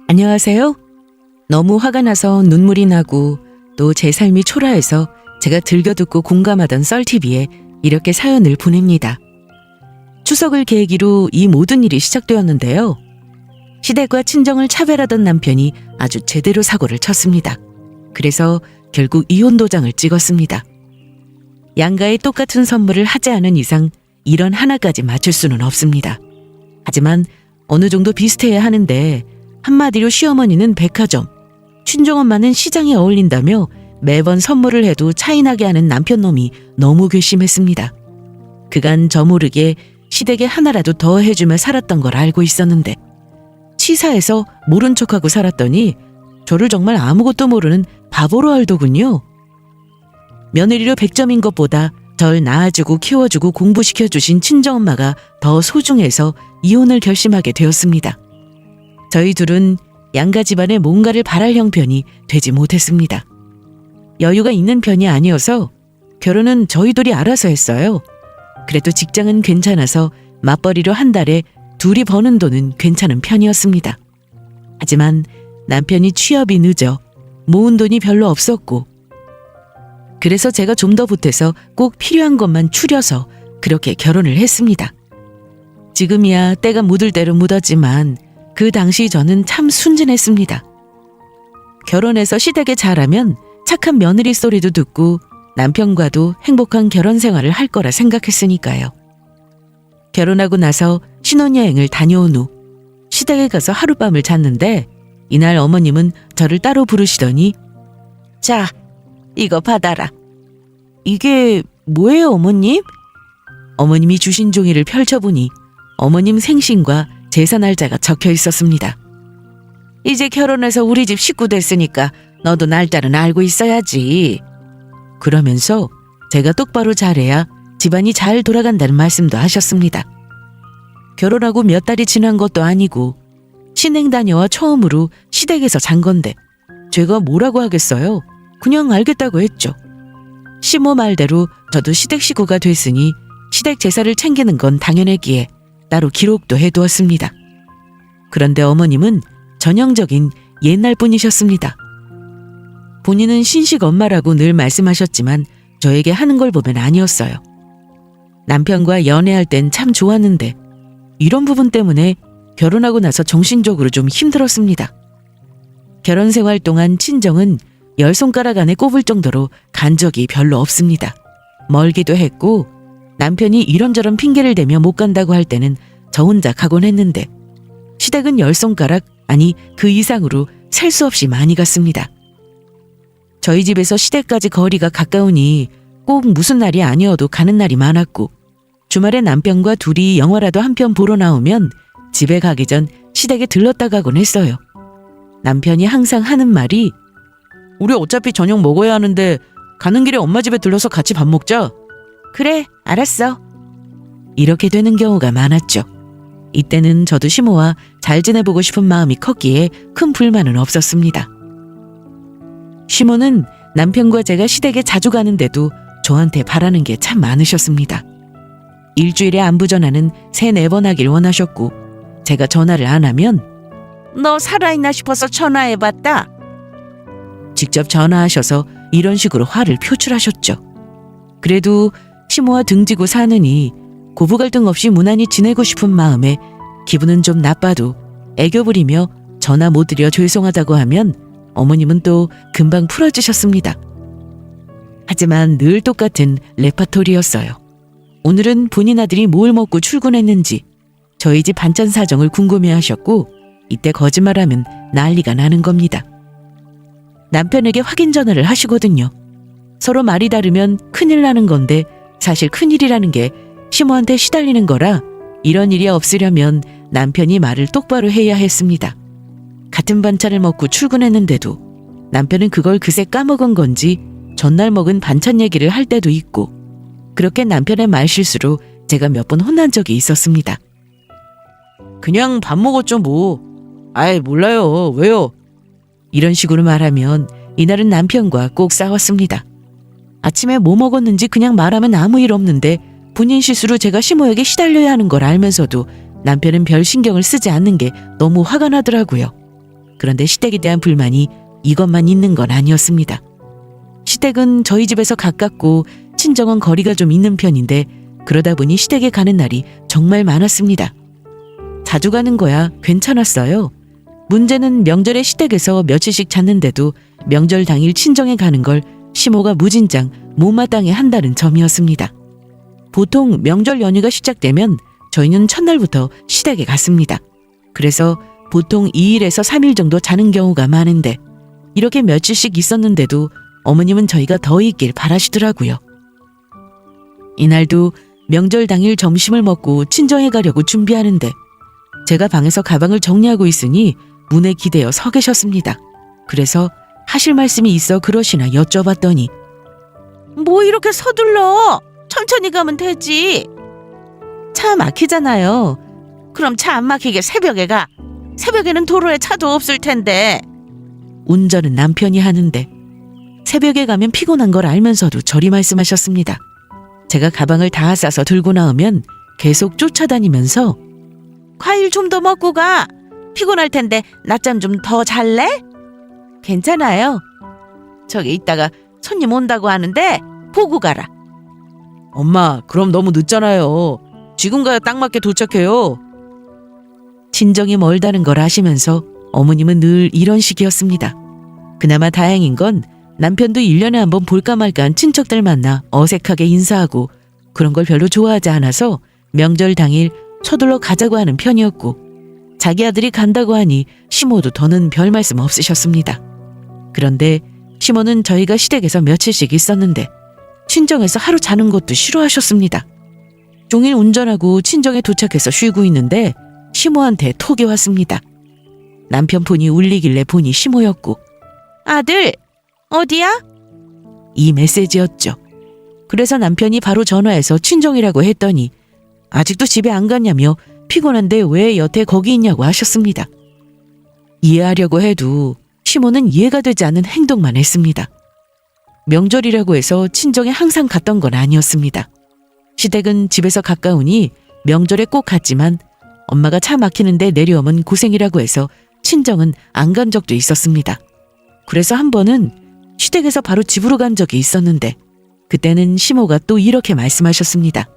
안녕하세요. 너무 화가 나서 눈물이 나고 또 제 삶이 초라해서 제가 즐겨 듣고 공감하던 썰TV에 이렇게 사연을 보냅니다. 추석을 계기로 이 모든 일이 시작되었는데요. 시댁과 친정을 차별하던 남편이 아주 제대로 사고를 쳤습니다. 그래서 결국 이혼 도장을 찍었습니다. 양가에 똑같은 선물을 하지 않은 이상 이런 하나까지 맞출 수는 없습니다. 하지만 어느 정도 비슷해야 하는데 한마디로 시어머니는 백화점, 친정엄마는 시장에 어울린다며 매번 선물을 해도 차이나게 하는 남편놈이 너무 괘씸했습니다. 그간 저 모르게 시댁에 하나라도 더 해주며 살았던 걸 알고 있었는데 치사해서 모른 척하고 살았더니 저를 정말 아무것도 모르는 바보로 알더군요. 며느리로 100점인 것보다 절 낳아주고 키워주고 공부시켜주신 친정엄마가 더 소중해서 이혼을 결심하게 되었습니다. 저희 둘은 양가 집안에 뭔가를 바랄 형편이 되지 못했습니다. 여유가 있는 편이 아니어서 결혼은 저희 둘이 알아서 했어요. 그래도 직장은 괜찮아서 맞벌이로 한 달에 둘이 버는 돈은 괜찮은 편이었습니다. 하지만 남편이 취업이 늦어 모은 돈이 별로 없었고 그래서 제가 좀 더 보태서 꼭 필요한 것만 추려서 그렇게 결혼을 했습니다. 지금이야 때가 묻을 대로 묻었지만 그 당시 저는 참 순진했습니다. 결혼해서 시댁에 잘하면 착한 며느리 소리도 듣고 남편과도 행복한 결혼 생활을 할 거라 생각했으니까요. 결혼하고 나서 신혼여행을 다녀온 후 시댁에 가서 하룻밤을 잤는데 이날 어머님은 저를 따로 부르시더니 자, 이거 받아라. 이게 뭐예요, 어머님? 어머님이 주신 종이를 펼쳐보니 어머님 생신과 제사 날짜가 적혀 있었습니다. 이제 결혼해서 우리 집 식구 됐으니까 너도 날짜는 알고 있어야지. 그러면서 제가 똑바로 잘해야 집안이 잘 돌아간다는 말씀도 하셨습니다. 결혼하고 몇 달이 지난 것도 아니고 신행 다녀와 처음으로 시댁에서 잔 건데 제가 뭐라고 하겠어요? 그냥 알겠다고 했죠. 시모 말대로 저도 시댁 식구가 됐으니 시댁 제사를 챙기는 건 당연했기에 따로 기록도 해두었습니다. 그런데 어머님은 전형적인 옛날 분이셨습니다. 본인은 신식 엄마라고 늘 말씀하셨지만 저에게 하는 걸 보면 아니었어요. 남편과 연애할 땐 참 좋았는데 이런 부분 때문에 결혼하고 나서 정신적으로 좀 힘들었습니다. 결혼 생활 동안 친정은 10손가락 안에 꼽을 정도로 간 적이 별로 없습니다. 멀기도 했고 남편이 이런저런 핑계를 대며 못 간다고 할 때는 저 혼자 가곤 했는데 시댁은 10손가락 아니 그 이상으로 셀 수 없이 많이 갔습니다. 저희 집에서 시댁까지 거리가 가까우니 꼭 무슨 날이 아니어도 가는 날이 많았고 주말에 남편과 둘이 영화라도 한 편 보러 나오면 집에 가기 전 시댁에 들렀다 가곤 했어요. 남편이 항상 하는 말이 우리 어차피 저녁 먹어야 하는데 가는 길에 엄마 집에 들러서 같이 밥 먹자. 그래, 알았어. 이렇게 되는 경우가 많았죠. 이때는 저도 시모와 잘 지내보고 싶은 마음이 컸기에 큰 불만은 없었습니다. 시모는 남편과 제가 시댁에 자주 가는데도 저한테 바라는 게 참 많으셨습니다. 일주일에 안부 전화는 3-4번 하길 원하셨고 제가 전화를 안 하면 너 살아있나 싶어서 전화해봤다. 직접 전화하셔서 이런 식으로 화를 표출하셨죠. 그래도 시모와 등지고 사느니 고부 갈등 없이 무난히 지내고 싶은 마음에 기분은 좀 나빠도 애교 부리며 전화 못 드려 죄송하다고 하면 어머님은 또 금방 풀어주셨습니다. 하지만 늘 똑같은 레파토리였어요. 오늘은 본인 아들이 뭘 먹고 출근했는지 저희 집 반찬 사정을 궁금해하셨고 이때 거짓말하면 난리가 나는 겁니다. 남편에게 확인 전화를 하시거든요. 서로 말이 다르면 큰일 나는 건데 사실 큰일이라는 게 시모한테 시달리는 거라 이런 일이 없으려면 남편이 말을 똑바로 해야 했습니다. 같은 반찬을 먹고 출근했는데도 남편은 그걸 그새 까먹은 건지 전날 먹은 반찬 얘기를 할 때도 있고 그렇게 남편의 말실수로 제가 몇 번 혼난 적이 있었습니다. 그냥 밥 먹었죠 뭐. 아이 몰라요. 왜요? 이런 식으로 말하면 이날은 남편과 꼭 싸웠습니다. 아침에 뭐 먹었는지 그냥 말하면 아무 일 없는데 본인 실수로 제가 시모에게 시달려야 하는 걸 알면서도 남편은 별 신경을 쓰지 않는 게 너무 화가 나더라고요. 그런데 시댁에 대한 불만이 이것만 있는 건 아니었습니다. 시댁은 저희 집에서 가깝고 친정은 거리가 좀 있는 편인데 그러다 보니 시댁에 가는 날이 정말 많았습니다. 자주 가는 거야 괜찮았어요. 문제는 명절에 시댁에서 며칠씩 잤는데도 명절 당일 친정에 가는 걸 시모가 무진장 못마땅해 한다는 점이었습니다. 보통 명절 연휴가 시작되면 저희는 첫날부터 시댁에 갔습니다. 그래서 보통 2일에서 3일 정도 자는 경우가 많은데 이렇게 며칠씩 있었는데도 어머님은 저희가 더 있길 바라시더라고요. 이날도 명절 당일 점심을 먹고 친정에 가려고 준비하는데 제가 방에서 가방을 정리하고 있으니 문에 기대어 서 계셨습니다. 그래서 하실 말씀이 있어 그러시나 여쭤봤더니 뭐 이렇게 서둘러? 천천히 가면 되지. 차 막히잖아요. 그럼 차 안 막히게 새벽에 가. 새벽에는 도로에 차도 없을 텐데. 운전은 남편이 하는데 새벽에 가면 피곤한 걸 알면서도 저리 말씀하셨습니다. 제가 가방을 다 싸서 들고 나오면 계속 쫓아다니면서 과일 좀 더 먹고 가. 피곤할 텐데 낮잠 좀 더 잘래? 괜찮아요. 저기 이따가 손님 온다고 하는데 보고 가라. 엄마, 그럼 너무 늦잖아요. 지금 가야 딱 맞게 도착해요. 친정이 멀다는 걸 아시면서 어머님은 늘 이런 식이었습니다. 그나마 다행인 건 남편도 1년에 한 번 볼까 말까 한 친척들 만나 어색하게 인사하고 그런 걸 별로 좋아하지 않아서 명절 당일 서둘러 가자고 하는 편이었고 자기 아들이 간다고 하니 시모도 더는 별 말씀 없으셨습니다. 그런데 시모는 저희가 시댁에서 며칠씩 있었는데 친정에서 하루 자는 것도 싫어하셨습니다. 종일 운전하고 친정에 도착해서 쉬고 있는데 시모한테 톡이 왔습니다. 남편 폰이 울리길래 보니 시모였고 아들 어디야? 이 메시지였죠. 그래서 남편이 바로 전화해서 친정이라고 했더니 아직도 집에 안 갔냐며 피곤한데 왜 여태 거기 있냐고 하셨습니다. 이해하려고 해도 시모는 이해가 되지 않는 행동만 했습니다. 명절이라고 해서 친정에 항상 갔던 건 아니었습니다. 시댁은 집에서 가까우니 명절에 꼭 갔지만 엄마가 차 막히는데 내려오면 고생이라고 해서 친정은 안 간 적도 있었습니다. 그래서 한 번은 시댁에서 바로 집으로 간 적이 있었는데 그때는 시모가 또 이렇게 말씀하셨습니다.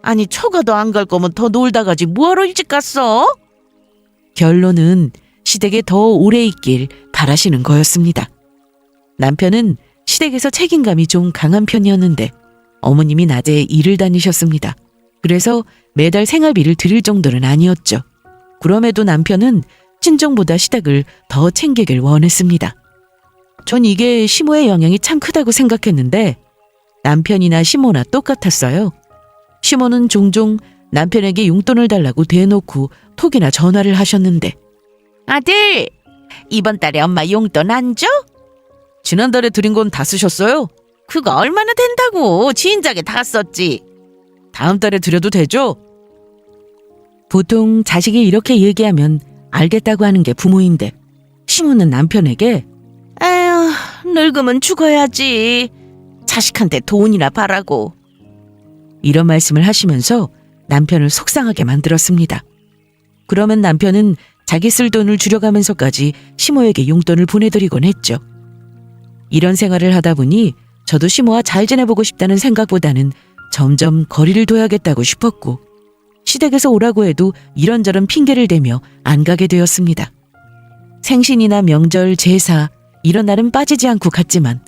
아니 초가도 안 갈 거면 더 놀다 가지 뭐하러 일찍 갔어? 결론은 시댁에 더 오래 있길 바라시는 거였습니다. 남편은 시댁에서 책임감이 좀 강한 편이었는데 어머님이 낮에 일을 다니셨습니다. 그래서 매달 생활비를 드릴 정도는 아니었죠. 그럼에도 남편은 친정보다 시댁을 더 챙기길 원했습니다. 전 이게 시모의 영향이 참 크다고 생각했는데 남편이나 시모나 똑같았어요. 시모는 종종 남편에게 용돈을 달라고 대놓고 톡이나 전화를 하셨는데 아들! 이번 달에 엄마 용돈 안 줘? 지난달에 드린 건 다 쓰셨어요? 그거 얼마나 된다고 진작에 다 썼지. 다음 달에 드려도 되죠? 보통 자식이 이렇게 얘기하면 알겠다고 하는 게 부모인데 시모는 남편에게 에휴 늙으면 죽어야지. 자식한테 돈이나 바라고. 이런 말씀을 하시면서 남편을 속상하게 만들었습니다. 그러면 남편은 자기 쓸 돈을 줄여가면서까지 시모에게 용돈을 보내드리곤 했죠. 이런 생활을 하다 보니 저도 시모와 잘 지내보고 싶다는 생각보다는 점점 거리를 둬야겠다고 싶었고 시댁에서 오라고 해도 이런저런 핑계를 대며 안 가게 되었습니다. 생신이나 명절, 제사 이런 날은 빠지지 않고 갔지만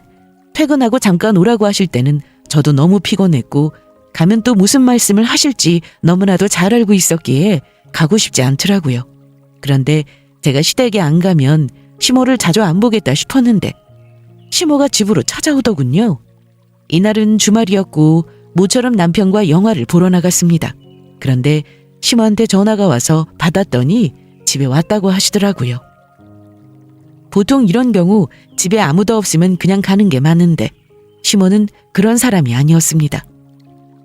퇴근하고 잠깐 오라고 하실 때는 저도 너무 피곤했고 가면 또 무슨 말씀을 하실지 너무나도 잘 알고 있었기에 가고 싶지 않더라고요. 그런데 제가 시댁에 안 가면 시모를 자주 안 보겠다 싶었는데 시모가 집으로 찾아오더군요. 이날은 주말이었고 모처럼 남편과 영화를 보러 나갔습니다. 그런데 시모한테 전화가 와서 받았더니 집에 왔다고 하시더라고요. 보통 이런 경우 집에 아무도 없으면 그냥 가는 게 맞는데 시모는 그런 사람이 아니었습니다.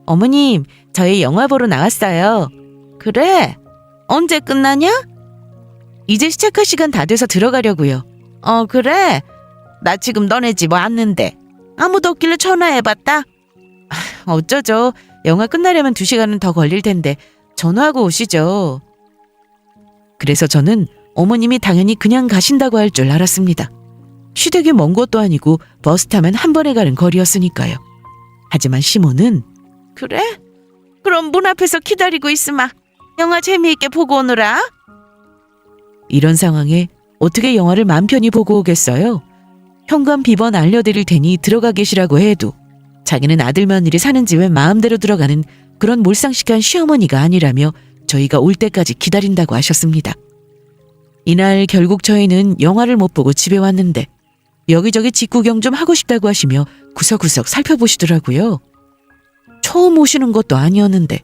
어머님, 저희 영화 보러 나왔어요. 그래? 언제 끝나냐? 이제 시작할 시간 다 돼서 들어가려고요. 그래? 나 지금 너네 집 왔는데 아무도 없길래 전화해봤다. 어쩌죠. 영화 끝나려면 2시간은 더 걸릴 텐데 전화하고 오시죠. 그래서 저는 어머님이 당연히 그냥 가신다고 할 줄 알았습니다. 시댁이 먼 것도 아니고 버스 타면 한 번에 가는 거리였으니까요. 하지만 시모는 그래? 그럼 문 앞에서 기다리고 있으마. 영화 재미있게 보고 오느라. 이런 상황에 어떻게 영화를 맘 편히 보고 오겠어요? 현관 비번 알려드릴 테니 들어가 계시라고 해도 자기는 아들 며느리 사는 집에 마음대로 들어가는 그런 몰상식한 시어머니가 아니라며 저희가 올 때까지 기다린다고 하셨습니다. 이날 결국 저희는 영화를 못 보고 집에 왔는데 여기저기 직구경 좀 하고 싶다고 하시며 구석구석 살펴보시더라고요. 처음 오시는 것도 아니었는데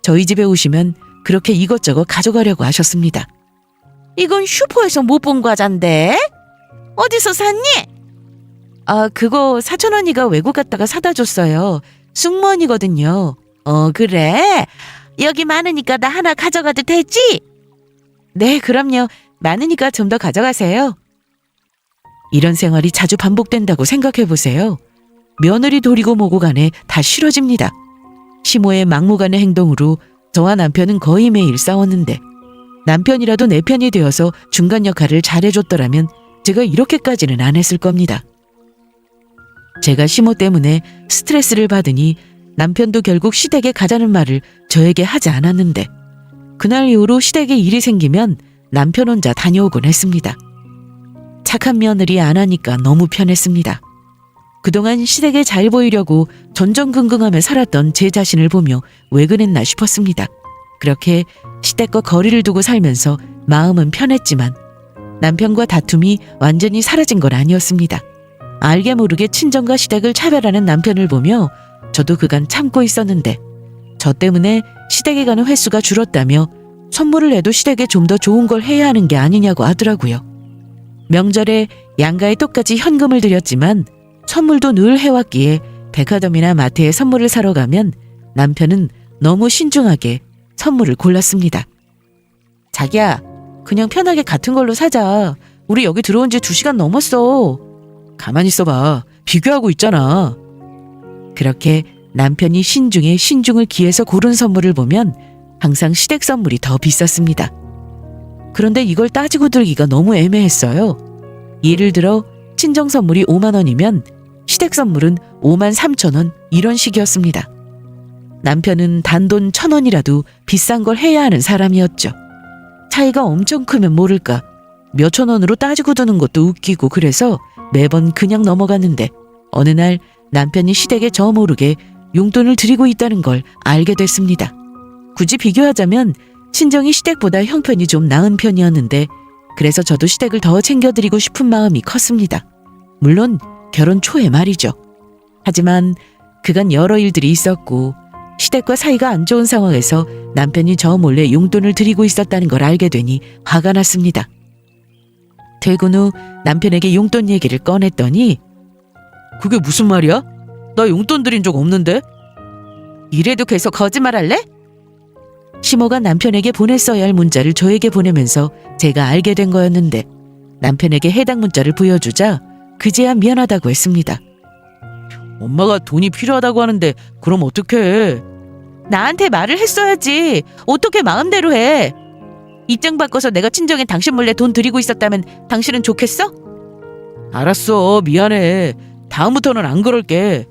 저희 집에 오시면 그렇게 이것저것 가져가려고 하셨습니다. 이건 슈퍼에서 못 본 과자인데? 어디서 샀니? 아, 그거 사촌 언니가 외국 갔다가 사다 줬어요. 쑥머니거든요. 그래? 여기 많으니까 나 하나 가져가도 되지? 네, 그럼요. 많으니까 좀 더 가져가세요. 이런 생활이 자주 반복된다고 생각해보세요. 며느리 도리고 뭐고 간에 다 싫어집니다. 시모의 막무가내 행동으로 저와 남편은 거의 매일 싸웠는데 남편이라도 내 편이 되어서 중간 역할을 잘해줬더라면 제가 이렇게까지는 안 했을 겁니다. 제가 시모 때문에 스트레스를 받으니 남편도 결국 시댁에 가자는 말을 저에게 하지 않았는데 그날 이후로 시댁에 일이 생기면 남편 혼자 다녀오곤 했습니다. 착한 며느리 안 하니까 너무 편했습니다. 그동안 시댁에 잘 보이려고 전전긍긍하며 살았던 제 자신을 보며 왜 그랬나 싶었습니다. 그렇게 시댁과 거리를 두고 살면서 마음은 편했지만 남편과 다툼이 완전히 사라진 건 아니었습니다. 알게 모르게 친정과 시댁을 차별하는 남편을 보며 저도 그간 참고 있었는데 저 때문에 시댁에 가는 횟수가 줄었다며 선물을 해도 시댁에 좀 더 좋은 걸 해야 하는 게 아니냐고 하더라고요. 명절에 양가에 똑같이 현금을 드렸지만 선물도 늘 해왔기에 백화점이나 마트에 선물을 사러 가면 남편은 너무 신중하게 선물을 골랐습니다. 자기야, 그냥 편하게 같은 걸로 사자. 우리 여기 들어온 지 2시간 넘었어. 가만히 있어봐. 비교하고 있잖아. 그렇게 남편이 신중에 신중을 기해서 고른 선물을 보면 항상 시댁 선물이 더 비쌌습니다. 그런데 이걸 따지고 들기가 너무 애매했어요. 예를 들어 친정 선물이 5만 원이면 시댁 선물은 5만 3천 원 이런 식이었습니다. 남편은 단돈 1,000원이라도 비싼 걸 해야 하는 사람이었죠. 차이가 엄청 크면 모를까 몇천 원으로 따지고 두는 것도 웃기고 그래서 매번 그냥 넘어갔는데 어느 날 남편이 시댁에 저 모르게 용돈을 드리고 있다는 걸 알게 됐습니다. 굳이 비교하자면 친정이 시댁보다 형편이 좀 나은 편이었는데 그래서 저도 시댁을 더 챙겨드리고 싶은 마음이 컸습니다. 물론 결혼 초에 말이죠. 하지만 그간 여러 일들이 있었고 시댁과 사이가 안 좋은 상황에서 남편이 저 몰래 용돈을 드리고 있었다는 걸 알게 되니 화가 났습니다. 퇴근 후 남편에게 용돈 얘기를 꺼냈더니 그게 무슨 말이야? 나 용돈 드린 적 없는데? 이래도 계속 거짓말할래? 시모가 남편에게 보냈어야 할 문자를 저에게 보내면서 제가 알게 된 거였는데 남편에게 해당 문자를 보여주자 그제야 미안하다고 했습니다. 엄마가 돈이 필요하다고 하는데 그럼 어떡해? 나한테 말을 했어야지. 어떻게 마음대로 해? 입장 바꿔서 내가 친정에 당신 몰래 돈 드리고 있었다면 당신은 좋겠어? 알았어. 미안해. 다음부터는 안 그럴게.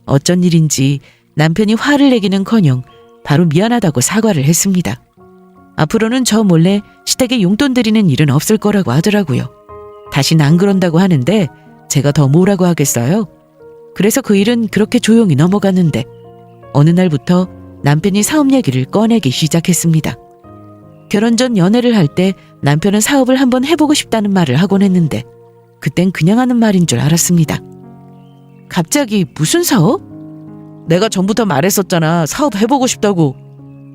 어쩐 일인지 남편이 화를 내기는커녕 바로 미안하다고 사과를 했습니다. 앞으로는 저 몰래 시댁에 용돈 드리는 일은 없을 거라고 하더라고요. 다신 안 그런다고 하는데 제가 더 뭐라고 하겠어요? 그래서 그 일은 그렇게 조용히 넘어갔는데 어느 날부터 남편이 사업 얘기를 꺼내기 시작했습니다. 결혼 전 연애를 할 때 남편은 사업을 한번 해보고 싶다는 말을 하곤 했는데 그땐 그냥 하는 말인 줄 알았습니다. 갑자기 무슨 사업? 내가 전부터 말했었잖아. 사업 해보고 싶다고.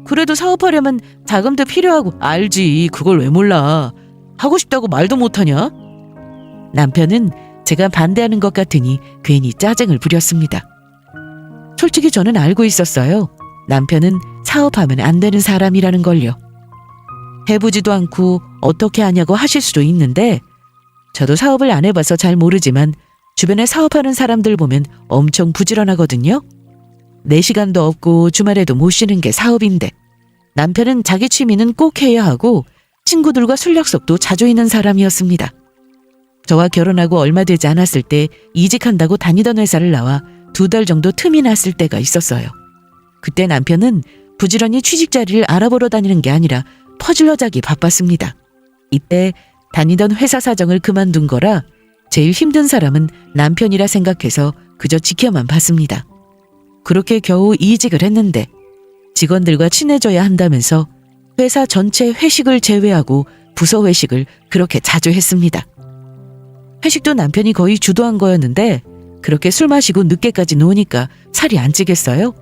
그래도 사업하려면 자금도 필요하고. 알지. 그걸 왜 몰라. 하고 싶다고 말도 못하냐? 남편은 제가 반대하는 것 같으니 괜히 짜증을 부렸습니다. 솔직히 저는 알고 있었어요. 남편은 사업하면 안 되는 사람이라는 걸요. 해보지도 않고 어떻게 하냐고 하실 수도 있는데 저도 사업을 안 해봐서 잘 모르지만 주변에 사업하는 사람들 보면 엄청 부지런하거든요. 내 시간도 없고 주말에도 못 쉬는 게 사업인데 남편은 자기 취미는 꼭 해야 하고 친구들과 술 약속도 자주 있는 사람이었습니다. 저와 결혼하고 얼마 되지 않았을 때 이직한다고 다니던 회사를 나와 2달 정도 틈이 났을 때가 있었어요. 그때 남편은 부지런히 취직 자리를 알아보러 다니는 게 아니라 퍼즐러 자기 바빴습니다. 이때 다니던 회사 사정을 그만둔 거라 제일 힘든 사람은 남편이라 생각해서 그저 지켜만 봤습니다. 그렇게 겨우 이직을 했는데 직원들과 친해져야 한다면서 회사 전체 회식을 제외하고 부서 회식을 그렇게 자주 했습니다. 회식도 남편이 거의 주도한 거였는데 그렇게 술 마시고 늦게까지 노니까 살이 안 찌겠어요?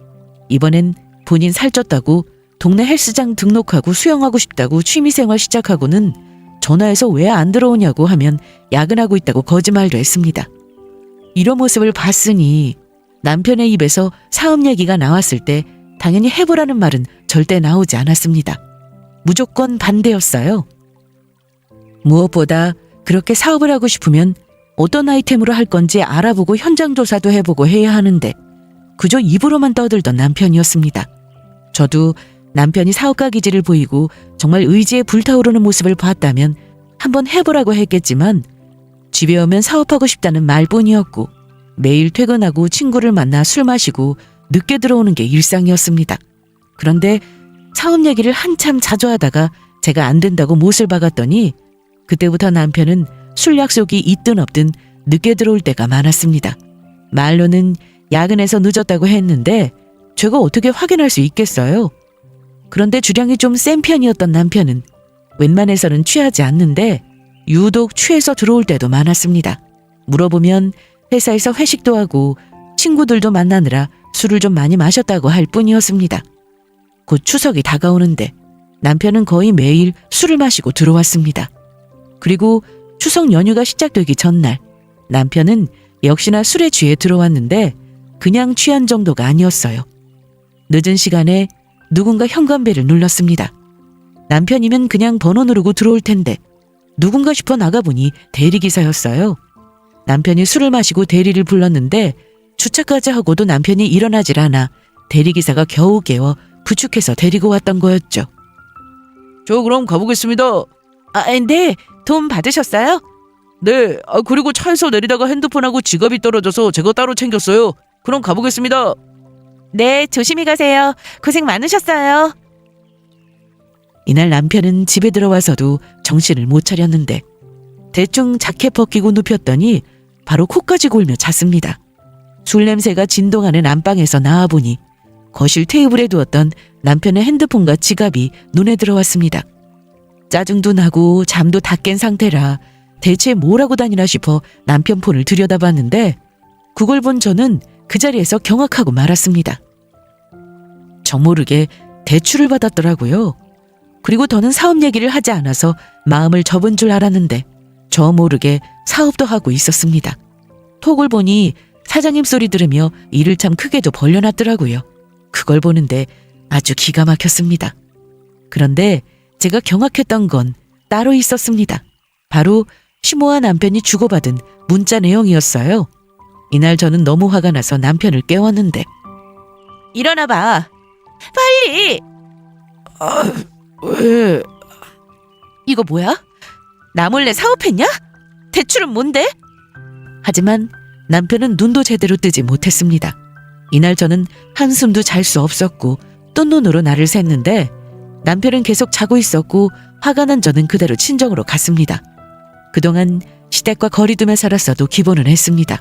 이번엔 본인 살쪘다고 동네 헬스장 등록하고 수영하고 싶다고 취미생활 시작하고는 전화해서 왜 안 들어오냐고 하면 야근하고 있다고 거짓말도 했습니다. 이런 모습을 봤으니 남편의 입에서 사업 얘기가 나왔을 때 당연히 해보라는 말은 절대 나오지 않았습니다. 무조건 반대였어요. 무엇보다 그렇게 사업을 하고 싶으면 어떤 아이템으로 할 건지 알아보고 현장 조사도 해보고 해야 하는데 그저 입으로만 떠들던 남편이었습니다. 저도 남편이 사업가 기질을 보이고 정말 의지에 불타오르는 모습을 봤다면 한번 해보라고 했겠지만 집에 오면 사업하고 싶다는 말뿐이었고 매일 퇴근하고 친구를 만나 술 마시고 늦게 들어오는 게 일상이었습니다. 그런데 사업 얘기를 한참 자주 하다가 제가 안 된다고 못을 박았더니 그때부터 남편은 술 약속이 있든 없든 늦게 들어올 때가 많았습니다. 말로는 야근해서 늦었다고 했는데 제가 어떻게 확인할 수 있겠어요? 그런데 주량이 좀 센 편이었던 남편은 웬만해서는 취하지 않는데 유독 취해서 들어올 때도 많았습니다. 물어보면 회사에서 회식도 하고 친구들도 만나느라 술을 좀 많이 마셨다고 할 뿐이었습니다. 곧 추석이 다가오는데 남편은 거의 매일 술을 마시고 들어왔습니다. 그리고 추석 연휴가 시작되기 전날 남편은 역시나 술에 취해 들어왔는데 그냥 취한 정도가 아니었어요. 늦은 시간에 누군가 현관벨을 눌렀습니다. 남편이면 그냥 번호 누르고 들어올 텐데 누군가 싶어 나가보니 대리기사였어요. 남편이 술을 마시고 대리를 불렀는데 주차까지 하고도 남편이 일어나질 않아 대리기사가 겨우 깨워 부축해서 데리고 왔던 거였죠. 저 그럼 가보겠습니다. 네. 돈 받으셨어요? 네, 그리고 차에서 내리다가 핸드폰하고 지갑이 떨어져서 제가 따로 챙겼어요. 그럼 가보겠습니다. 네, 조심히 가세요. 고생 많으셨어요. 이날 남편은 집에 들어와서도 정신을 못 차렸는데 대충 자켓 벗기고 눕혔더니 바로 코까지 골며 잤습니다. 술 냄새가 진동하는 안방에서 나와보니 거실 테이블에 두었던 남편의 핸드폰과 지갑이 눈에 들어왔습니다. 짜증도 나고 잠도 다 깬 상태라 대체 뭘 하고 다니나 싶어 남편 폰을 들여다봤는데 그걸 본 저는 그 자리에서 경악하고 말았습니다. 저 모르게 대출을 받았더라고요. 그리고 더는 사업 얘기를 하지 않아서 마음을 접은 줄 알았는데 저 모르게 사업도 하고 있었습니다. 톡을 보니 사장님 소리 들으며 일을 참 크게도 벌려놨더라고요. 그걸 보는데 아주 기가 막혔습니다. 그런데 제가 경악했던 건 따로 있었습니다. 바로 시모와 남편이 주고받은 문자 내용이었어요. 이날 저는 너무 화가 나서 남편을 깨웠는데 일어나봐. 빨리. 왜? 이거 뭐야? 나 몰래 사업했냐? 대출은 뭔데? 하지만 남편은 눈도 제대로 뜨지 못했습니다. 이날 저는 한숨도 잘 수 없었고 뜬 눈으로 나를 샜는데 남편은 계속 자고 있었고 화가 난 저는 그대로 친정으로 갔습니다. 그동안 시댁과 거리 두며 살았어도 기본은 했습니다.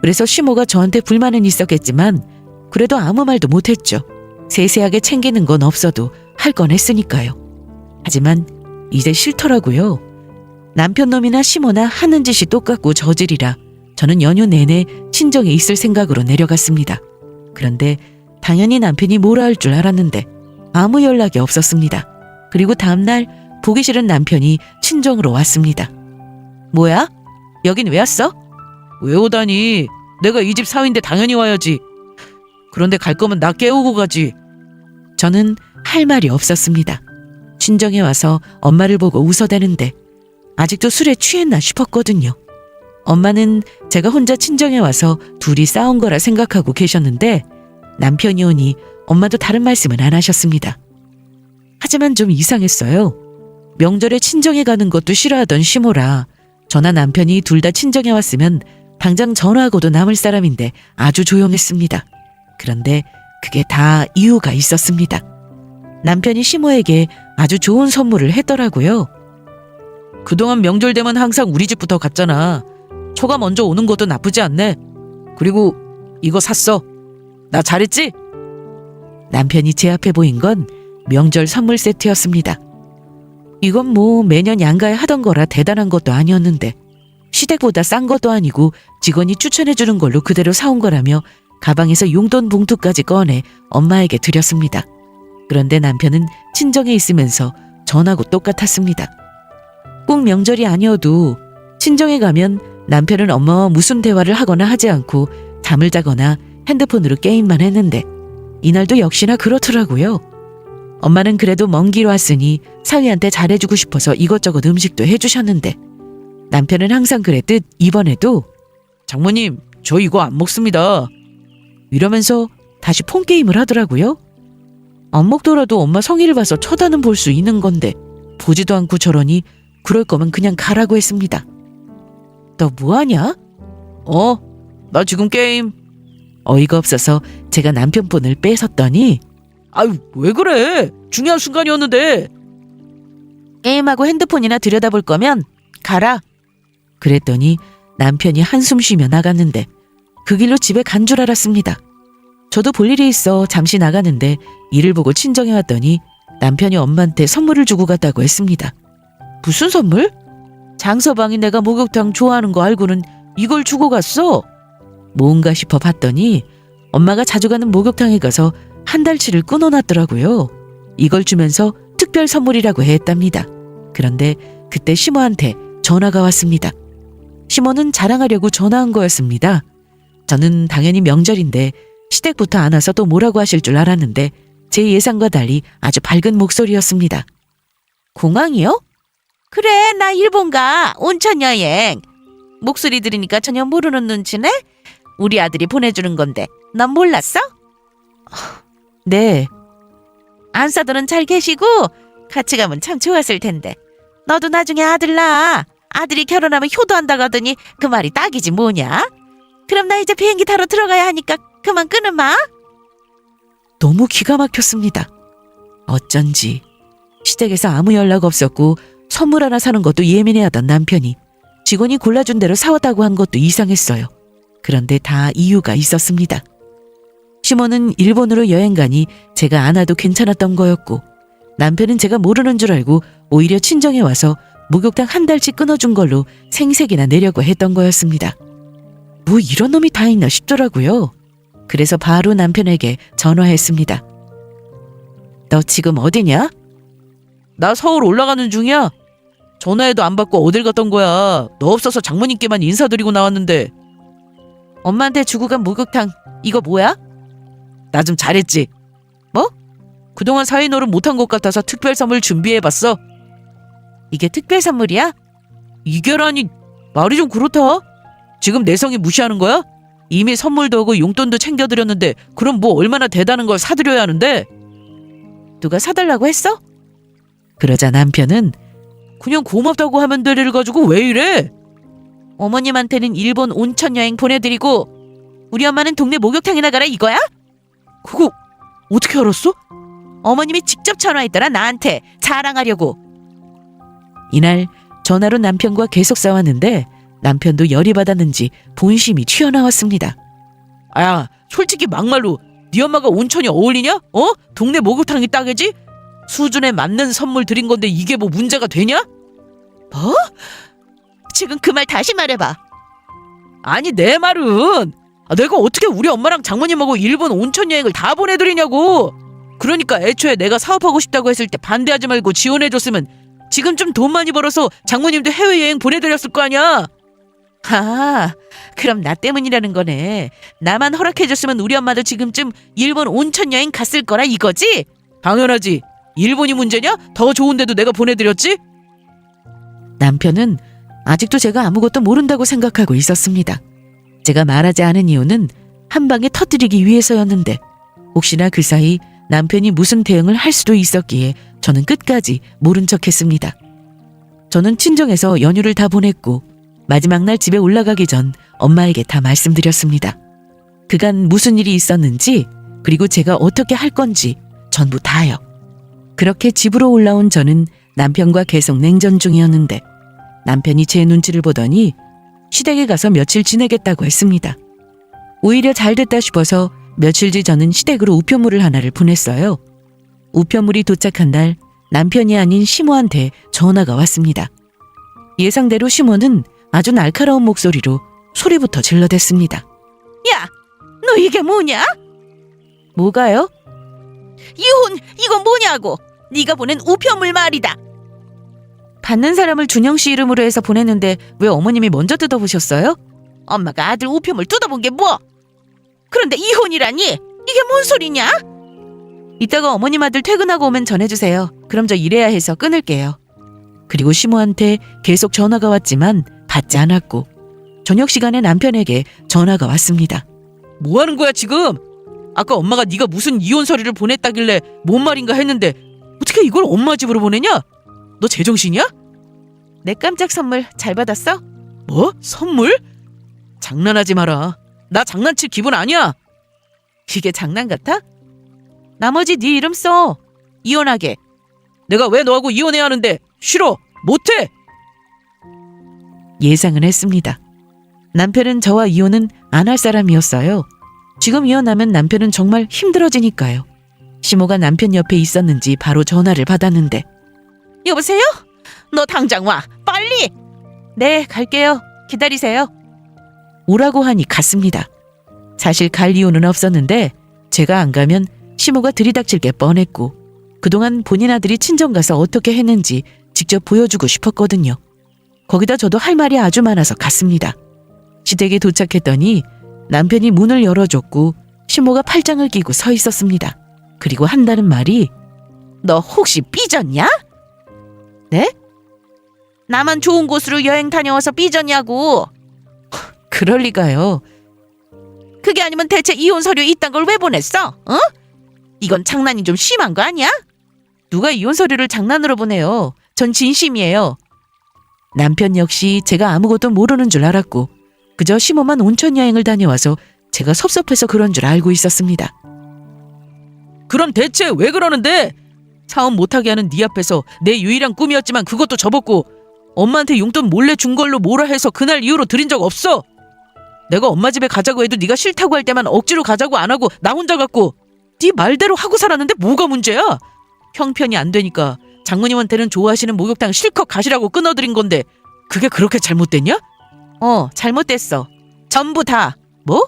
그래서 시모가 저한테 불만은 있었겠지만 그래도 아무 말도 못했죠. 세세하게 챙기는 건 없어도 할 건 했으니까요. 하지만 이제 싫더라고요. 남편 놈이나 시모나 하는 짓이 똑같고 저질이라 저는 연휴 내내 친정에 있을 생각으로 내려갔습니다. 그런데 당연히 남편이 뭐라 할 줄 알았는데 아무 연락이 없었습니다. 그리고 다음날 보기 싫은 남편이 친정으로 왔습니다. 뭐야? 여긴 왜 왔어? 왜 오다니? 내가 이 집 사위인데 당연히 와야지. 그런데 갈 거면 나 깨우고 가지. 저는 할 말이 없었습니다. 친정에 와서 엄마를 보고 웃어대는데 아직도 술에 취했나 싶었거든요. 엄마는 제가 혼자 친정에 와서 둘이 싸운 거라 생각하고 계셨는데 남편이 오니 엄마도 다른 말씀은 안 하셨습니다. 하지만 좀 이상했어요. 명절에 친정에 가는 것도 싫어하던 시모라 저나 남편이 둘 다 친정에 왔으면 당장 전화하고도 남을 사람인데 아주 조용했습니다. 그런데 그게 다 이유가 있었습니다. 남편이 시모에게 아주 좋은 선물을 했더라고요. 그동안 명절 되면 항상 우리 집부터 갔잖아. 초가 먼저 오는 것도 나쁘지 않네. 그리고 이거 샀어. 나 잘했지? 남편이 제 앞에 보인 건 명절 선물 세트였습니다. 이건 뭐 매년 양가에 하던 거라 대단한 것도 아니었는데 시댁보다 싼 것도 아니고 직원이 추천해주는 걸로 그대로 사온 거라며 가방에서 용돈 봉투까지 꺼내 엄마에게 드렸습니다. 그런데 남편은 친정에 있으면서 전하고 똑같았습니다. 꼭 명절이 아니어도 친정에 가면 남편은 엄마와 무슨 대화를 하거나 하지 않고 잠을 자거나 핸드폰으로 게임만 했는데 이날도 역시나 그렇더라고요. 엄마는 그래도 먼 길 왔으니 사위한테 잘해주고 싶어서 이것저것 음식도 해주셨는데 남편은 항상 그랬듯 이번에도 장모님, 저 이거 안 먹습니다. 이러면서 다시 폰게임을 하더라고요. 안 먹더라도 엄마 성의를 봐서 쳐다는 볼 수 있는 건데 보지도 않고 저러니 그럴 거면 그냥 가라고 했습니다. 너 뭐하냐? 나 지금 게임. 어이가 없어서 제가 남편 폰을 뺏었더니 아유, 왜 그래? 중요한 순간이었는데. 게임하고 핸드폰이나 들여다볼 거면 가라. 그랬더니 남편이 한숨 쉬며 나갔는데 그 길로 집에 간 줄 알았습니다. 저도 볼 일이 있어 잠시 나가는데 이를 보고 친정에 왔더니 남편이 엄마한테 선물을 주고 갔다고 했습니다. 무슨 선물? 장서방이 내가 목욕탕 좋아하는 거 알고는 이걸 주고 갔어. 뭔가 싶어 봤더니 엄마가 자주 가는 목욕탕에 가서 한 달치를 끊어놨더라고요. 이걸 주면서 특별 선물이라고 했답니다. 그런데 그때 시모한테 전화가 왔습니다. 시모는 자랑하려고 전화한 거였습니다. 저는 당연히 명절인데 시댁부터 안 와서 또 뭐라고 하실 줄 알았는데 제 예상과 달리 아주 밝은 목소리였습니다. 공항이요? 그래, 나 일본 가. 온천 여행. 목소리 들으니까 전혀 모르는 눈치네? 우리 아들이 보내주는 건데 넌 몰랐어? 네. 안사들은 잘 계시고 같이 가면 참 좋았을 텐데 너도 나중에 아들 낳아. 아들이 결혼하면 효도한다고 하더니 그 말이 딱이지 뭐냐? 그럼 나 이제 비행기 타러 들어가야 하니까 그만 끊으마. 너무 기가 막혔습니다. 어쩐지 시댁에서 아무 연락 없었고 선물 하나 사는 것도 예민해하던 남편이 직원이 골라준 대로 사왔다고 한 것도 이상했어요. 그런데 다 이유가 있었습니다. 시모는 일본으로 여행 가니 제가 안 와도 괜찮았던 거였고 남편은 제가 모르는 줄 알고 오히려 친정에 와서 목욕탕 한 달치 끊어준 걸로 생색이나 내려고 했던 거였습니다. 뭐 이런 놈이 다 있나 싶더라고요. 그래서 바로 남편에게 전화했습니다. 너 지금 어디냐? 나 서울 올라가는 중이야. 전화해도 안 받고 어딜 갔던 거야. 너 없어서 장모님께만 인사드리고 나왔는데. 엄마한테 주고 간 목욕탕 이거 뭐야? 나 좀 잘했지? 뭐? 그동안 사위 노릇 못한 것 같아서 특별 선물 준비해봤어. 이게 특별 선물이야? 이게라니, 말이 좀 그렇다. 지금 내 성이 무시하는 거야? 이미 선물도 하고 용돈도 챙겨드렸는데 그럼 뭐 얼마나 대단한 걸 사드려야 하는데? 누가 사달라고 했어? 그러자 남편은 그냥 고맙다고 하면 되를 가지고 왜 이래? 어머님한테는 일본 온천 여행 보내드리고 우리 엄마는 동네 목욕탕이나 가라 이거야? 그거 어떻게 알았어? 어머님이 직접 전화했더라 나한테 자랑하려고. 이날 전화로 남편과 계속 싸웠는데 남편도 열이 받았는지 본심이 튀어나왔습니다. 아, 솔직히 막말로 네 엄마가 온천이 어울리냐? 동네 목욕탕이 딱이지? 수준에 맞는 선물 드린 건데 이게 뭐 문제가 되냐? 뭐? 지금 그 말 다시 말해봐. 아니 내 말은 내가 어떻게 우리 엄마랑 장모님하고 일본 온천 여행을 다 보내드리냐고. 그러니까 애초에 내가 사업하고 싶다고 했을 때 반대하지 말고 지원해줬으면 지금 좀 돈 많이 벌어서 장모님도 해외여행 보내드렸을 거 아니야. 아, 그럼 나 때문이라는 거네. 나만 허락해줬으면 우리 엄마도 지금쯤 일본 온천 여행 갔을 거라 이거지? 당연하지. 일본이 문제냐? 더 좋은데도 내가 보내드렸지? 남편은 아직도 제가 아무것도 모른다고 생각하고 있었습니다. 제가 말하지 않은 이유는 한 방에 터뜨리기 위해서였는데 혹시나 그 사이 남편이 무슨 대응을 할 수도 있었기에 저는 끝까지 모른 척했습니다. 저는 친정에서 연휴를 다 보냈고 마지막 날 집에 올라가기 전 엄마에게 다 말씀드렸습니다. 그간 무슨 일이 있었는지 그리고 제가 어떻게 할 건지 전부 다요. 그렇게 집으로 올라온 저는 남편과 계속 냉전 중이었는데 남편이 제 눈치를 보더니 시댁에 가서 며칠 지내겠다고 했습니다. 오히려 잘 됐다 싶어서 며칠 뒤 저는 시댁으로 우편물을 하나를 보냈어요. 우편물이 도착한 날 남편이 아닌 시모한테 전화가 왔습니다. 예상대로 시모는 아주 날카로운 목소리로 소리부터 질러댔습니다. 야, 너 이게 뭐냐? 뭐가요? 이혼 이건 뭐냐고. 네가 보낸 우편물 말이다. 받는 사람을 준영 씨 이름으로 해서 보냈는데 왜 어머님이 먼저 뜯어보셨어요? 엄마가 아들 우편물 뜯어본 게 뭐? 그런데 이혼이라니? 이게 뭔 소리냐? 이따가 어머님 아들 퇴근하고 오면 전해주세요. 그럼 저 일해야 해서 끊을게요. 그리고 시모한테 계속 전화가 왔지만 받지 않았고 저녁 시간에 남편에게 전화가 왔습니다. 뭐 하는 거야 지금? 아까 엄마가 네가 무슨 이혼 서류를 보냈다길래 뭔 말인가 했는데 어떻게 이걸 엄마 집으로 보내냐? 너 제정신이야? 내 깜짝 선물 잘 받았어? 뭐? 선물? 장난하지 마라. 나 장난칠 기분 아니야. 이게 장난 같아? 나머지 네 이름 써. 이혼하게. 내가 왜 너하고 이혼해야 하는데? 싫어. 못해. 예상은 했습니다. 남편은 저와 이혼은 안 할 사람이었어요. 지금 이혼하면 남편은 정말 힘들어지니까요. 시모가 남편 옆에 있었는지 바로 전화를 받았는데 여보세요? 너 당장 와. 빨리. 네, 갈게요. 기다리세요. 오라고 하니 갔습니다. 사실 갈 이유는 없었는데 제가 안 가면 시모가 들이닥칠 게 뻔했고 그동안 본인 아들이 친정 가서 어떻게 했는지 직접 보여주고 싶었거든요. 거기다 저도 할 말이 아주 많아서 갔습니다. 시댁에 도착했더니 남편이 문을 열어줬고 시모가 팔짱을 끼고 서 있었습니다. 그리고 한다는 말이 너 혹시 삐졌냐? 네? 나만 좋은 곳으로 여행 다녀와서 삐졌냐고. 그럴 리가요. 그게 아니면 대체 이혼 서류 이딴 걸 왜 보냈어? 어? 이건 장난이 좀 심한 거 아니야? 누가 이혼 서류를 장난으로 보내요. 전 진심이에요. 남편 역시 제가 아무것도 모르는 줄 알았고 그저 시모만 온천 여행을 다녀와서 제가 섭섭해서 그런 줄 알고 있었습니다. 그럼 대체 왜 그러는데? 사업 못하게 하는 네 앞에서 내 유일한 꿈이었지만 그것도 접었고 엄마한테 용돈 몰래 준 걸로 뭐라 해서 그날 이후로 드린 적 없어. 내가 엄마 집에 가자고 해도 네가 싫다고 할 때만 억지로 가자고 안 하고 나 혼자 갔고 네 말대로 하고 살았는데 뭐가 문제야? 형편이 안 되니까 장모님한테는 좋아하시는 목욕탕 실컷 가시라고 끊어드린 건데 그게 그렇게 잘못됐냐? 잘못됐어. 전부 다. 뭐?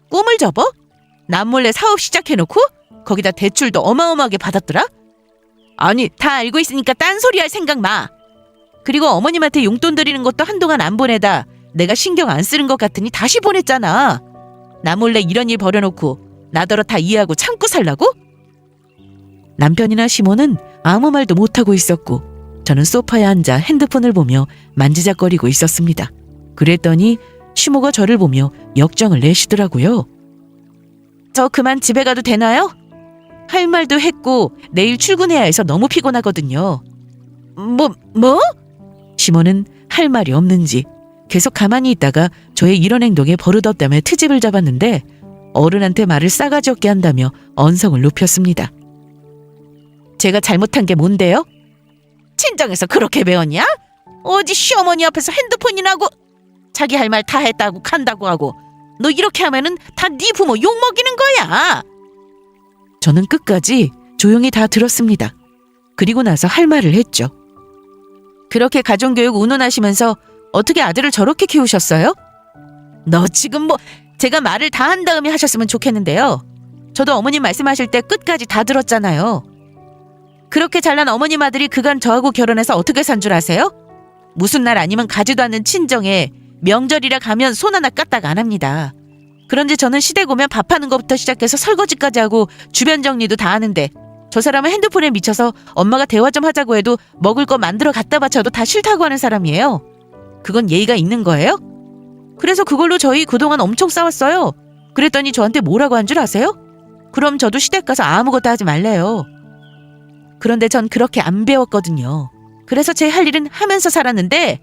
꿈을 접어? 남몰래 사업 시작해놓고 거기다 대출도 어마어마하게 받았더라? 아니 다 알고 있으니까 딴소리 할 생각 마. 그리고 어머님한테 용돈 드리는 것도 한동안 안 보내다 내가 신경 안 쓰는 것 같으니 다시 보냈잖아. 나 몰래 이런 일 벌여놓고 나더러 다 이해하고 참고 살라고? 남편이나 시모는 아무 말도 못하고 있었고 저는 소파에 앉아 핸드폰을 보며 만지작거리고 있었습니다. 그랬더니 시모가 저를 보며 역정을 내시더라고요. 저 그만 집에 가도 되나요? 할 말도 했고 내일 출근해야 해서 너무 피곤하거든요. 뭐? 시모는 할 말이 없는지 계속 가만히 있다가 저의 이런 행동에 버릇없다며 트집을 잡았는데 어른한테 말을 싸가지 없게 한다며 언성을 높였습니다. 제가 잘못한 게 뭔데요? 친정에서 그렇게 배웠냐? 어디 시어머니 앞에서 핸드폰이나 하고 자기 할 말 다 했다고 간다고 하고 너 이렇게 하면은 다 네 부모 욕먹이는 거야. 저는 끝까지 조용히 다 들었습니다. 그리고 나서 할 말을 했죠. 그렇게 가정교육 운운하시면서 어떻게 아들을 저렇게 키우셨어요? 너 지금 제가 말을 다 한 다음에 하셨으면 좋겠는데요. 저도 어머님 말씀하실 때 끝까지 다 들었잖아요. 그렇게 잘난 어머님 아들이 그간 저하고 결혼해서 어떻게 산 줄 아세요? 무슨 날 아니면 가지도 않는 친정에 명절이라 가면 손 하나 까딱 안 합니다. 그런데 저는 시댁 오면 밥하는 것부터 시작해서 설거지까지 하고 주변 정리도 다 하는데 저 사람은 핸드폰에 미쳐서 엄마가 대화 좀 하자고 해도 먹을 거 만들어 갖다 바쳐도 다 싫다고 하는 사람이에요. 그건 예의가 있는 거예요? 그래서 그걸로 저희 그동안 엄청 싸웠어요. 그랬더니 저한테 뭐라고 한 줄 아세요? 그럼 저도 시댁 가서 아무것도 하지 말래요. 그런데 전 그렇게 안 배웠거든요. 그래서 제 할 일은 하면서 살았는데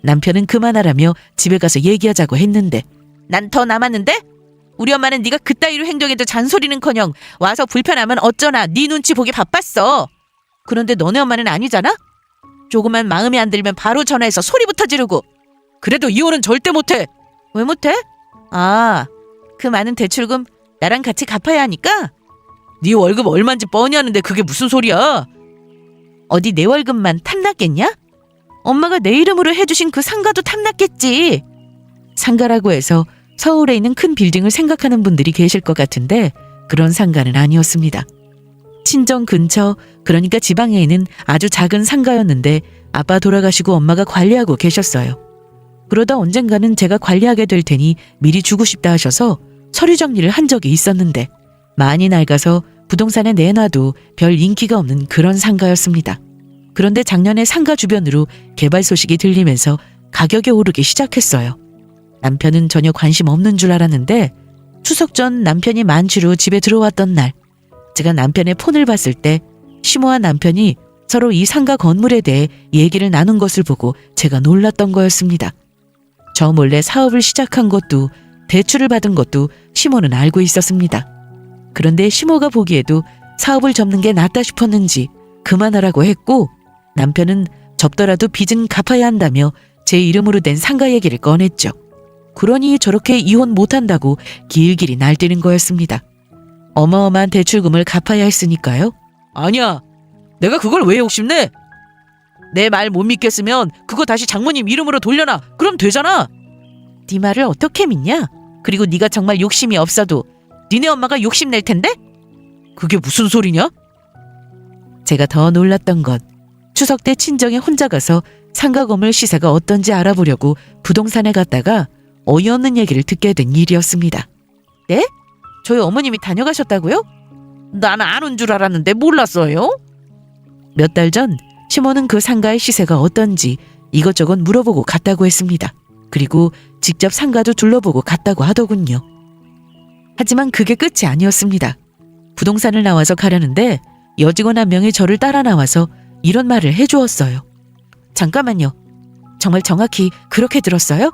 남편은 그만하라며 집에 가서 얘기하자고 했는데 난 더 남았는데? 우리 엄마는 네가 그따위로 행동해도 잔소리는커녕 와서 불편하면 어쩌나 네 눈치 보기 바빴어. 그런데 너네 엄마는 아니잖아? 조금만 마음에 안 들면 바로 전화해서 소리부터 지르고. 그래도 이혼은 절대 못해. 왜 못해? 아, 그 많은 대출금 나랑 같이 갚아야 하니까? 네 월급 얼마인지 뻔히 아는데 그게 무슨 소리야? 어디 내 월급만 탐났겠냐? 엄마가 내 이름으로 해주신 그 상가도 탐났겠지. 상가라고 해서 서울에 있는 큰 빌딩을 생각하는 분들이 계실 것 같은데 그런 상가는 아니었습니다. 친정 근처, 그러니까 지방에 있는 아주 작은 상가였는데 아빠 돌아가시고 엄마가 관리하고 계셨어요. 그러다 언젠가는 제가 관리하게 될 테니 미리 주고 싶다 하셔서 서류 정리를 한 적이 있었는데 많이 낡아서 부동산에 내놔도 별 인기가 없는 그런 상가였습니다. 그런데 작년에 상가 주변으로 개발 소식이 들리면서 가격이 오르기 시작했어요. 남편은 전혀 관심 없는 줄 알았는데 추석 전 남편이 만취로 집에 들어왔던 날 제가 남편의 폰을 봤을 때 시모와 남편이 서로 이 상가 건물에 대해 얘기를 나눈 것을 보고 제가 놀랐던 거였습니다. 저 몰래 사업을 시작한 것도 대출을 받은 것도 시모는 알고 있었습니다. 그런데 시모가 보기에도 사업을 접는 게 낫다 싶었는지 그만하라고 했고 남편은 접더라도 빚은 갚아야 한다며 제 이름으로 된 상가 얘기를 꺼냈죠. 그러니 저렇게 이혼 못한다고 길길이 날뛰는 거였습니다. 어마어마한 대출금을 갚아야 했으니까요. 아니야. 내가 그걸 왜 욕심내? 내 말 못 믿겠으면 그거 다시 장모님 이름으로 돌려놔. 그럼 되잖아. 네 말을 어떻게 믿냐? 그리고 네가 정말 욕심이 없어도 니네 엄마가 욕심낼 텐데? 그게 무슨 소리냐? 제가 더 놀랐던 건 추석 때 친정에 혼자 가서 상가 건물 시세가 어떤지 알아보려고 부동산에 갔다가 어이없는 얘기를 듣게 된 일이었습니다. 네? 저희 어머님이 다녀가셨다고요? 난 아는 줄 알았는데 몰랐어요. 몇 달 전 시모는 그 상가의 시세가 어떤지 이것저것 물어보고 갔다고 했습니다. 그리고 직접 상가도 둘러보고 갔다고 하더군요. 하지만 그게 끝이 아니었습니다. 부동산을 나와서 가려는데 여직원 한 명이 저를 따라 나와서 이런 말을 해주었어요. 잠깐만요. 정말 정확히 그렇게 들었어요?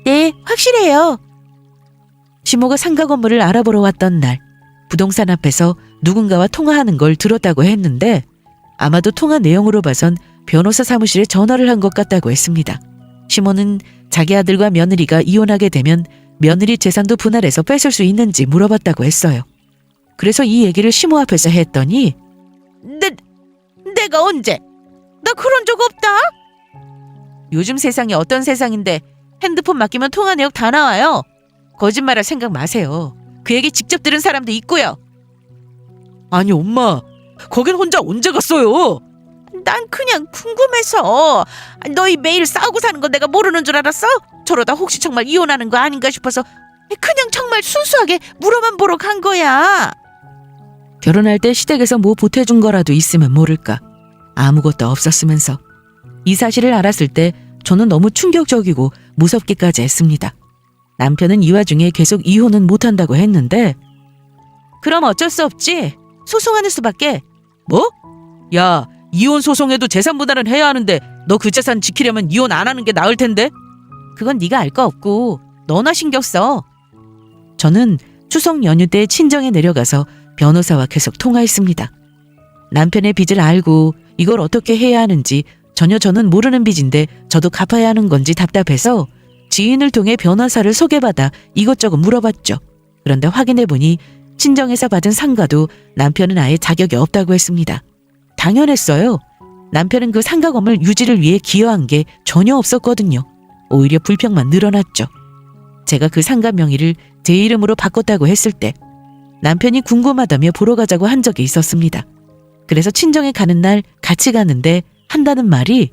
네, 확실해요. 시모가 상가 건물을 알아보러 왔던 날 부동산 앞에서 누군가와 통화하는 걸 들었다고 했는데 아마도 통화 내용으로 봐선 변호사 사무실에 전화를 한 것 같다고 했습니다. 시모는 자기 아들과 며느리가 이혼하게 되면 며느리 재산도 분할해서 뺏을 수 있는지 물어봤다고 했어요. 그래서 이 얘기를 시모 앞에서 했더니 내가 언제? 나 그런 적 없다. 요즘 세상이 어떤 세상인데 핸드폰 맡기면 통화 내역 다 나와요. 거짓말할 생각 마세요. 그 얘기 직접 들은 사람도 있고요. 아니 엄마, 거긴 혼자 언제 갔어요? 난 그냥 궁금해서. 너희 매일 싸우고 사는 거 내가 모르는 줄 알았어? 저러다 혹시 정말 이혼하는 거 아닌가 싶어서 그냥 정말 순수하게 물어만 보러 간 거야. 결혼할 때 시댁에서 뭐 보태준 거라도 있으면 모를까. 아무것도 없었으면서. 이 사실을 알았을 때 저는 너무 충격적이고 무섭기까지 했습니다. 남편은 이 와중에 계속 이혼은 못한다고 했는데 그럼 어쩔 수 없지. 소송하는 수밖에. 뭐? 야, 이혼 소송해도 재산 분할은 해야 하는데 너 그 재산 지키려면 이혼 안 하는 게 나을 텐데? 그건 네가 알 거 없고 너나 신경 써. 저는 추석 연휴 때 친정에 내려가서 변호사와 계속 통화했습니다. 남편의 빚을 알고 이걸 어떻게 해야 하는지 전혀 저는 모르는 빚인데 저도 갚아야 하는 건지 답답해서 지인을 통해 변호사를 소개받아 이것저것 물어봤죠. 그런데 확인해보니 친정에서 받은 상가도 남편은 아예 자격이 없다고 했습니다. 당연했어요. 남편은 그 상가 건물 유지를 위해 기여한 게 전혀 없었거든요. 오히려 불평만 늘어났죠. 제가 그 상가 명의를 제 이름으로 바꿨다고 했을 때 남편이 궁금하다며 보러 가자고 한 적이 있었습니다. 그래서 친정에 가는 날 같이 가는데 한다는 말이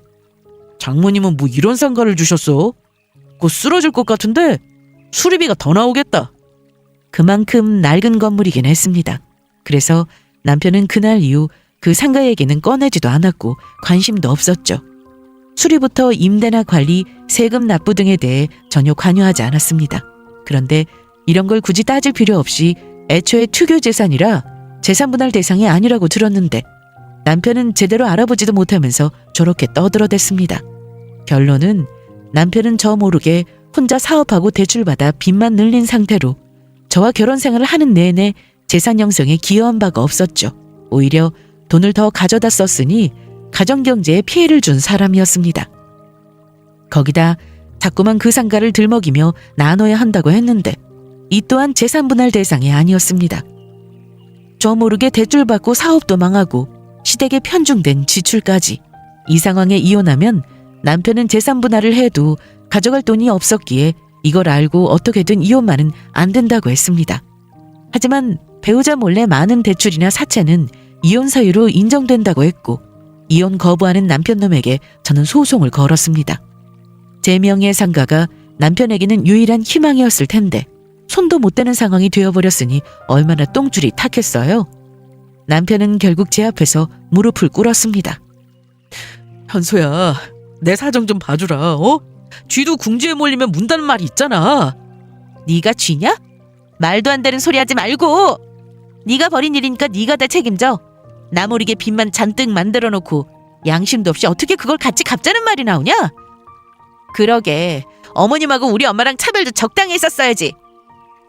장모님은 뭐 이런 상가를 주셨어? 그거 쓰러질 것 같은데 수리비가 더 나오겠다. 그만큼 낡은 건물이긴 했습니다. 그래서 남편은 그날 이후 그 상가 얘기는 꺼내지도 않았고 관심도 없었죠. 수리부터 임대나 관리, 세금 납부 등에 대해 전혀 관여하지 않았습니다. 그런데 이런 걸 굳이 따질 필요 없이 애초에 투교 재산이라 재산 분할 대상이 아니라고 들었는데 남편은 제대로 알아보지도 못하면서 저렇게 떠들어댔습니다. 결론은 남편은 저 모르게 혼자 사업하고 대출받아 빚만 늘린 상태로 저와 결혼 생활을 하는 내내 재산 형성에 기여한 바가 없었죠. 오히려 돈을 더 가져다 썼으니 가정경제에 피해를 준 사람이었습니다. 거기다 자꾸만 그 상가를 들먹이며 나눠야 한다고 했는데 이 또한 재산 분할 대상이 아니었습니다. 저 모르게 대출받고 사업도 망하고 시댁에 편중된 지출까지. 이 상황에 이혼하면 남편은 재산 분할을 해도 가져갈 돈이 없었기에 이걸 알고 어떻게든 이혼만은 안 된다고 했습니다. 하지만 배우자 몰래 많은 대출이나 사채는 이혼 사유로 인정된다고 했고 이혼 거부하는 남편놈에게 저는 소송을 걸었습니다. 제 명의의 상가가 남편에게는 유일한 희망이었을 텐데 손도 못 대는 상황이 되어버렸으니 얼마나 똥줄이 탔겠어요. 남편은 결국 제 앞에서 무릎을 꿇었습니다. 현소야, 내 사정 좀 봐주라. 쥐도 궁지에 몰리면 문다는 말이 있잖아. 네가 쥐냐? 말도 안 되는 소리 하지 말고. 네가 벌인 일이니까 네가 다 책임져. 나 모르게 빚만 잔뜩 만들어 놓고 양심도 없이 어떻게 그걸 같이 갚자는 말이 나오냐? 그러게 어머님하고 우리 엄마랑 차별도 적당히 했었어야지.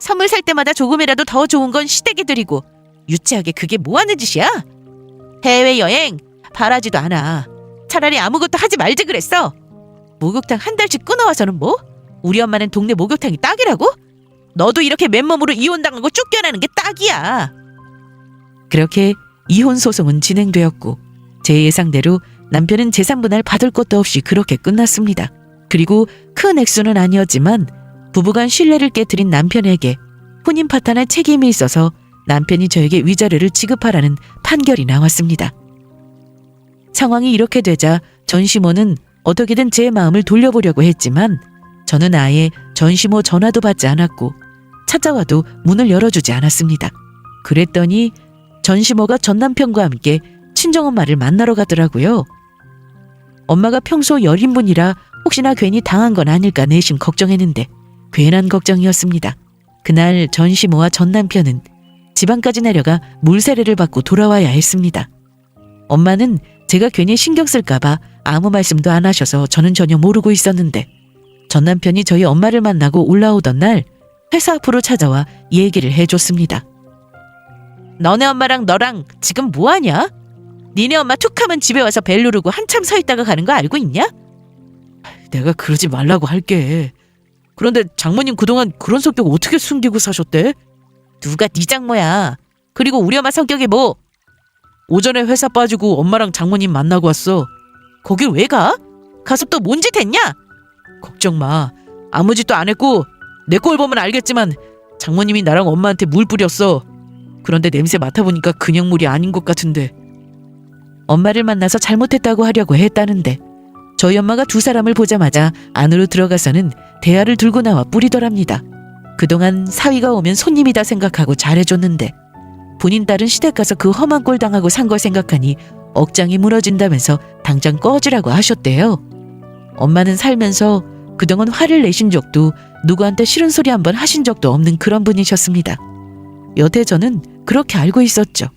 선물 살 때마다 조금이라도 더 좋은 건 시댁에 드리고 유치하게 그게 뭐하는 짓이야? 해외여행 바라지도 않아. 차라리 아무것도 하지 말지 그랬어. 목욕탕 한 달씩 끊어와서는 뭐? 우리 엄마는 동네 목욕탕이 딱이라고? 너도 이렇게 맨몸으로 이혼당하고 쫓겨나는 게 딱이야. 그렇게 이혼 소송은 진행되었고 제 예상대로 남편은 재산 분할 받을 것도 없이 그렇게 끝났습니다. 그리고 큰 액수는 아니었지만 부부간 신뢰를 깨트린 남편에게 혼인 파탄할 책임이 있어서 남편이 저에게 위자료를 지급하라는 판결이 나왔습니다. 상황이 이렇게 되자 전시모는 어떻게든 제 마음을 돌려보려고 했지만 저는 아예 전시모 전화도 받지 않았고 찾아와도 문을 열어주지 않았습니다. 그랬더니 전시모가 전남편과 함께 친정엄마를 만나러 가더라고요. 엄마가 평소 여린 분이라 혹시나 괜히 당한 건 아닐까 내심 걱정했는데 괜한 걱정이었습니다. 그날 전시모와 전남편은 지방까지 내려가 물세례를 받고 돌아와야 했습니다. 엄마는 제가 괜히 신경 쓸까봐 아무 말씀도 안 하셔서 저는 전혀 모르고 있었는데 전남편이 저희 엄마를 만나고 올라오던 날 회사 앞으로 찾아와 얘기를 해줬습니다. 너네 엄마랑 너랑 지금 뭐하냐? 니네 엄마 툭하면 집에 와서 벨 누르고 한참 서 있다가 가는 거 알고 있냐? 내가 그러지 말라고 할게. 그런데 장모님 그동안 그런 성격 어떻게 숨기고 사셨대? 누가 네 장모야. 그리고 우리 엄마 성격이 뭐? 오전에 회사 빠지고 엄마랑 장모님 만나고 왔어. 거길 왜 가? 가서 또 뭔 짓 했냐? 걱정 마. 아무 짓도 안 했고 내 꼴 보면 알겠지만 장모님이 나랑 엄마한테 물 뿌렸어. 그런데 냄새 맡아보니까 그냥 물이 아닌 것 같은데. 엄마를 만나서 잘못했다고 하려고 했다는데 저희 엄마가 두 사람을 보자마자 안으로 들어가서는 대야를 들고 나와 뿌리더랍니다. 그동안 사위가 오면 손님이다 생각하고 잘해줬는데 본인 딸은 시댁 가서 그 험한 꼴 당하고 산 걸 생각하니 억장이 무너진다면서 당장 꺼지라고 하셨대요. 엄마는 살면서 그동안 화를 내신 적도 누구한테 싫은 소리 한번 하신 적도 없는 그런 분이셨습니다. 여태 저는 그렇게 알고 있었죠.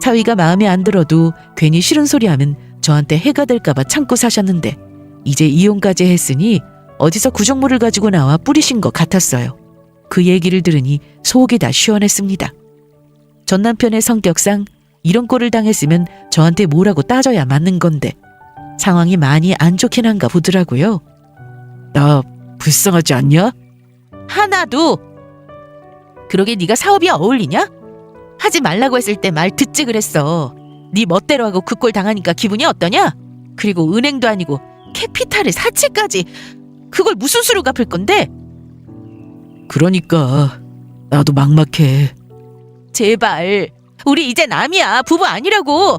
사위가 마음에 안 들어도 괜히 싫은 소리 하면 저한테 해가 될까봐 참고 사셨는데 이제 이혼까지 했으니 어디서 구정물을 가지고 나와 뿌리신 것 같았어요. 그 얘기를 들으니 속이 다 시원했습니다. 전 남편의 성격상 이런 꼴을 당했으면 저한테 뭐라고 따져야 맞는 건데 상황이 많이 안 좋긴 한가 보더라고요. 나 불쌍하지 않냐? 하나도. 그러게 네가 사업이 어울리냐? 하지 말라고 했을 때 말 듣지 그랬어. 네 멋대로 하고 그 꼴 당하니까 기분이 어떠냐? 그리고 은행도 아니고 캐피탈에 사채까지. 그걸 무슨 수로 갚을 건데? 그러니까 나도 막막해. 제발. 우리 이제 남이야. 부부 아니라고.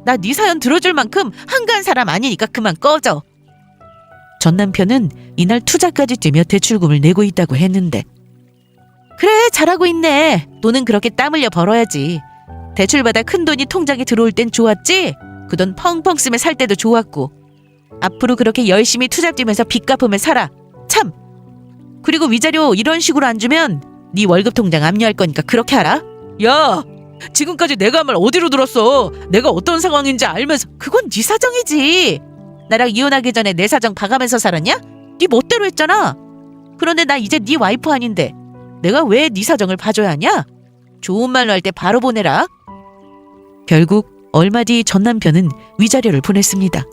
나 네 사연 들어줄 만큼 한가한 사람 아니니까 그만 꺼져. 전 남편은 이날 투자까지 뛰며 대출금을 내고 있다고 했는데 그래 잘하고 있네. 돈은 그렇게 땀 흘려 벌어야지. 대출받아 큰돈이 통장에 들어올 땐 좋았지? 그 돈 펑펑 쓰며 살 때도 좋았고 앞으로 그렇게 열심히 투자 뛰면서 빚 갚으며 살아. 참. 그리고 위자료 이런 식으로 안 주면 네 월급 통장 압류할 거니까 그렇게 하라. 야, 지금까지 내가 한 말 어디로 들었어? 내가 어떤 상황인지 알면서. 그건 네 사정이지. 나랑 이혼하기 전에 내 사정 봐가면서 살았냐? 네 멋대로 했잖아. 그런데 나 이제 네 와이프 아닌데 내가 왜 네 사정을 봐줘야 하냐? 좋은 말로 할 때 바로 보내라. 결국 얼마 뒤 전 남편은 위자료를 보냈습니다.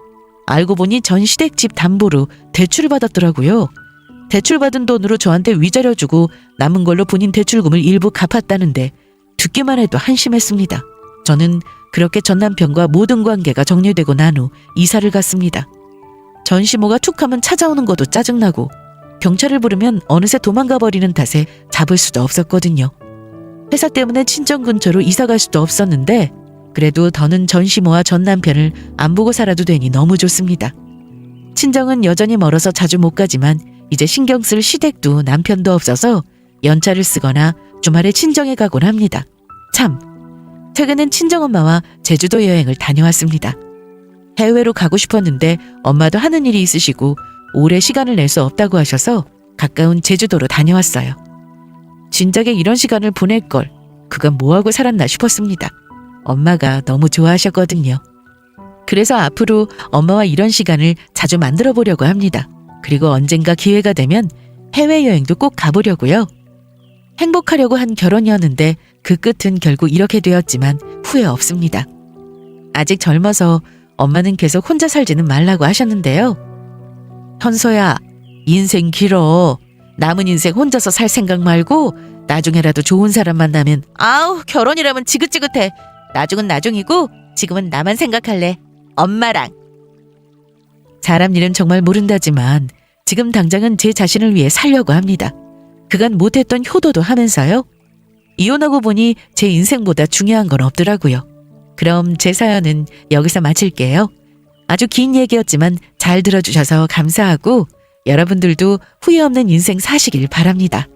알고 보니 전 시댁집 담보로 대출을 받았더라고요. 대출받은 돈으로 저한테 위자료 주고 남은 걸로 본인 대출금을 일부 갚았다는데 듣기만 해도 한심했습니다. 저는 그렇게 전 남편과 모든 관계가 정리되고 난 후 이사를 갔습니다. 전시모가 툭하면 찾아오는 것도 짜증나고 경찰을 부르면 어느새 도망가 버리는 탓에 잡을 수도 없었거든요. 회사 때문에 친정 근처로 이사 갈 수도 없었는데 그래도 더는 전시모와 전 남편을 안 보고 살아도 되니 너무 좋습니다. 친정은 여전히 멀어서 자주 못 가지만 이제 신경 쓸 시댁도 남편도 없어서 연차를 쓰거나 주말에 친정에 가곤 합니다. 참, 최근엔 친정엄마와 제주도 여행을 다녀왔습니다. 해외로 가고 싶었는데 엄마도 하는 일이 있으시고 오래 시간을 낼 수 없다고 하셔서 가까운 제주도로 다녀왔어요. 진작에 이런 시간을 보낼 걸 그가 뭐하고 살았나 싶었습니다. 엄마가 너무 좋아하셨거든요. 그래서 앞으로 엄마와 이런 시간을 자주 만들어 보려고 합니다. 그리고 언젠가 기회가 되면 해외여행도 꼭 가보려고요. 행복하려고 한 결혼이었는데 그 끝은 결국 이렇게 되었지만 후회 없습니다. 아직 젊어서 엄마는 계속 혼자 살지는 말라고 하셨는데요. 현서야, 인생 길어. 남은 인생 혼자서 살 생각 말고 나중에라도 좋은 사람 만나면 아우 결혼이라면 지긋지긋해. 나중은 나중이고 지금은 나만 생각할래. 엄마랑. 사람 일은 정말 모른다지만 지금 당장은 제 자신을 위해 살려고 합니다. 그간 못했던 효도도 하면서요. 이혼하고 보니 제 인생보다 중요한 건 없더라고요. 그럼 제 사연은 여기서 마칠게요. 아주 긴 얘기였지만 잘 들어주셔서 감사하고 여러분들도 후회 없는 인생 사시길 바랍니다.